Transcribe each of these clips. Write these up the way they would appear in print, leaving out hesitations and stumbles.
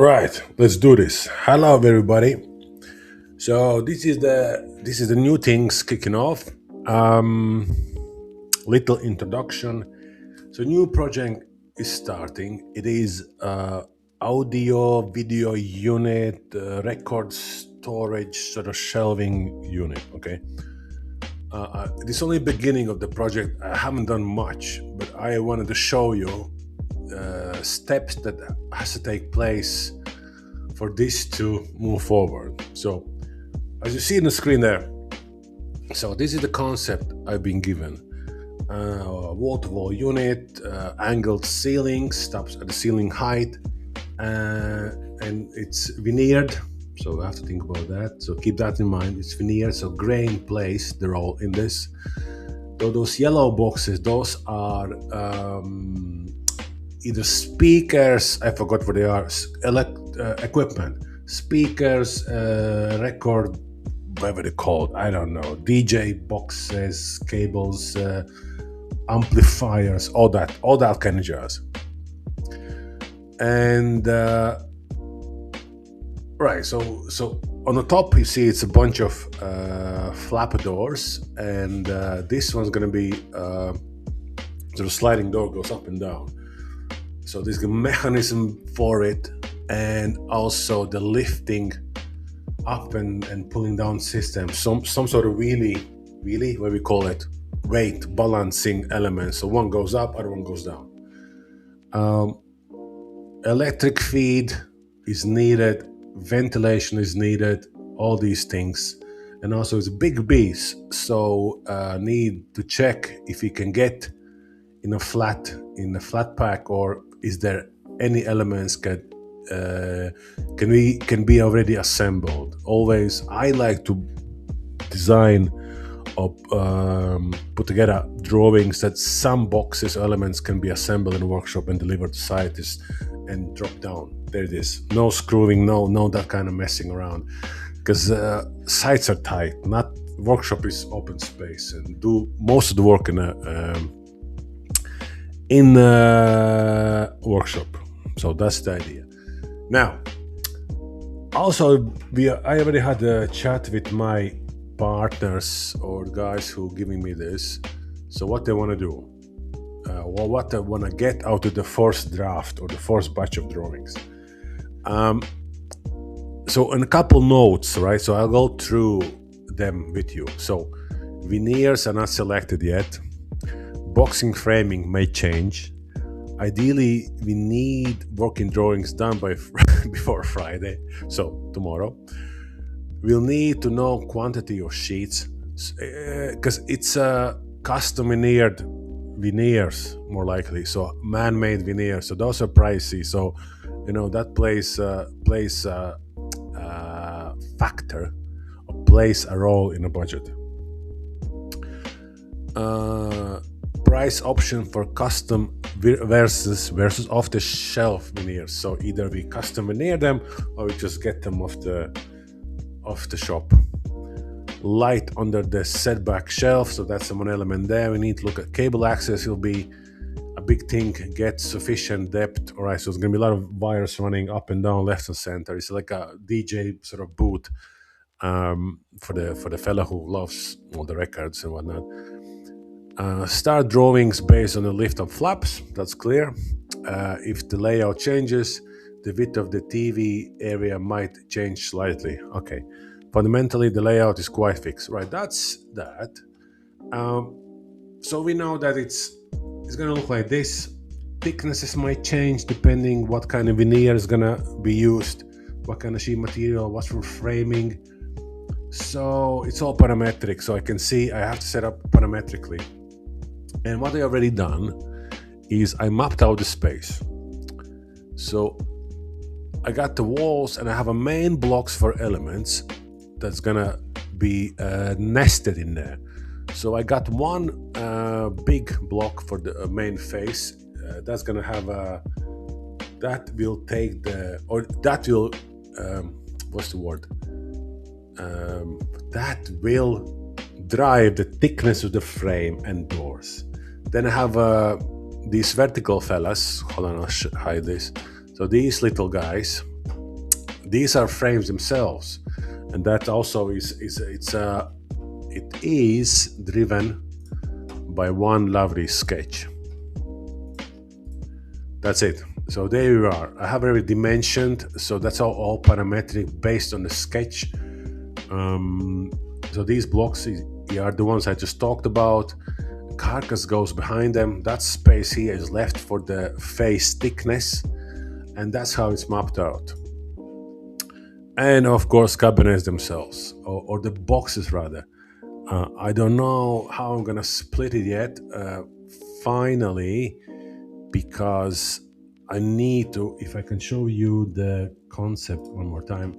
Right, let's do this. Hello, everybody. So this is the new things kicking off. Um, Little introduction. So new project is starting. It is audio video unit, record storage sort of shelving unit. Okay. This is only the beginning of the project. I haven't done much, but I wanted to show you steps that has to take place for this to move forward. So as you see in the screen there, so this is the concept I've been given. Wall-to-wall unit, angled ceiling, stops at the ceiling height, and it's veneered. So we have to think about that. So keep that in mind. It's veneered, so grain plays the role in this. So those yellow boxes, those are either speakers, I forgot what they are, equipment, speakers, record, whatever they're called, I don't know, DJ boxes, cables, amplifiers, all that kind of jazz. And right, so on the top you see it's a bunch of flap doors, and this one's going to be sort of sliding door, goes up and down. So there's a mechanism for it, and also the lifting up and pulling down system. Some sort of wheelie, what we call it, weight balancing element. So one goes up, other one goes down. Electric feed is needed, ventilation is needed, all these things. And also it's a big beast, so need to check if you can get in a flat pack, or is there any elements can be already assembled. Always I like to design or put together drawings that some boxes elements can be assembled in a workshop and delivered to scientists and drop down. There it is. No screwing, no that kind of messing around, because sites are tight. Not workshop is open space, and do most of the work in a workshop. So that's the idea. Now, also I already had a chat with my partners or guys who giving me this. So what they want to do, what they want to get out of the first draft or the first batch of drawings. So in a couple notes, right? So I'll go through them with you. So veneers are not selected yet. Boxing framing may change. Ideally, we need working drawings done by before Friday, so tomorrow. We'll need to know quantity of sheets, because it's custom veneers, more likely. So man-made veneers. So those are pricey. So that plays factor, or plays a role in a budget. Price option for custom versus off-the-shelf veneers. So either we custom veneer them, or we just get them off the shop. Light under the setback shelf, so that's one element there. We need to look at cable access. Will be a big thing. Get sufficient depth. All right, so there's going to be a lot of wires running up and down, left and center. It's like a DJ sort of booth for the fella who loves all the records and whatnot. Start drawings based on the lift of flaps, that's clear. If the layout changes, the width of the TV area might change slightly. Okay, fundamentally the layout is quite fixed, right? That's that. So we know that it's going to look like this. Thicknesses might change depending what kind of veneer is going to be used, what kind of sheet material, what's for framing. So it's all parametric, so I can see I have to set up parametrically. And what I already done is I mapped out the space. So I got the walls, and I have a main blocks for elements that's gonna be nested in there. So I got one big block for the main face. That's gonna have that will take that will drive the thickness of the frame and doors. Then I have these vertical fellas. Hold on, I'll hide this. So these little guys, these are frames themselves, and that also it is driven by one lovely sketch. That's it. So there you are. I have already dimensioned, so that's all parametric based on the sketch. So these blocks are the ones I just talked about. Carcass goes behind them. That space here is left for the face thickness, and that's how it's mapped out. And of course, cabinets themselves, or the boxes rather. I don't know how I'm gonna split it yet, finally, because I need to, if I can show you the concept one more time,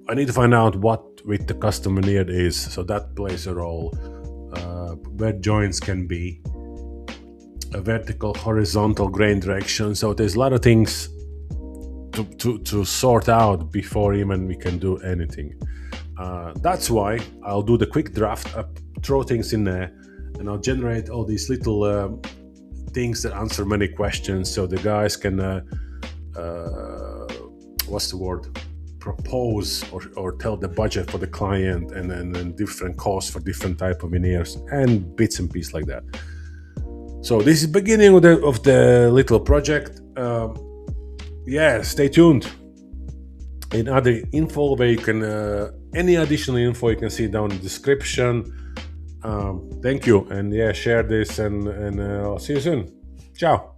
I need to find out what width the customer need is, so that plays a role. Where joints can be, a vertical, horizontal grain direction. So there's a lot of things to sort out before even we can do anything. That's why I'll do the quick draft, throw things in there, and I'll generate all these little things that answer many questions, so the guys can propose or tell the budget for the client, and then different costs for different type of veneers and bits and pieces like that. So this is beginning of the little project. Stay tuned. In other info where you can any additional info you can see down in the description. Thank you, and share this, and I'll see you soon. Ciao.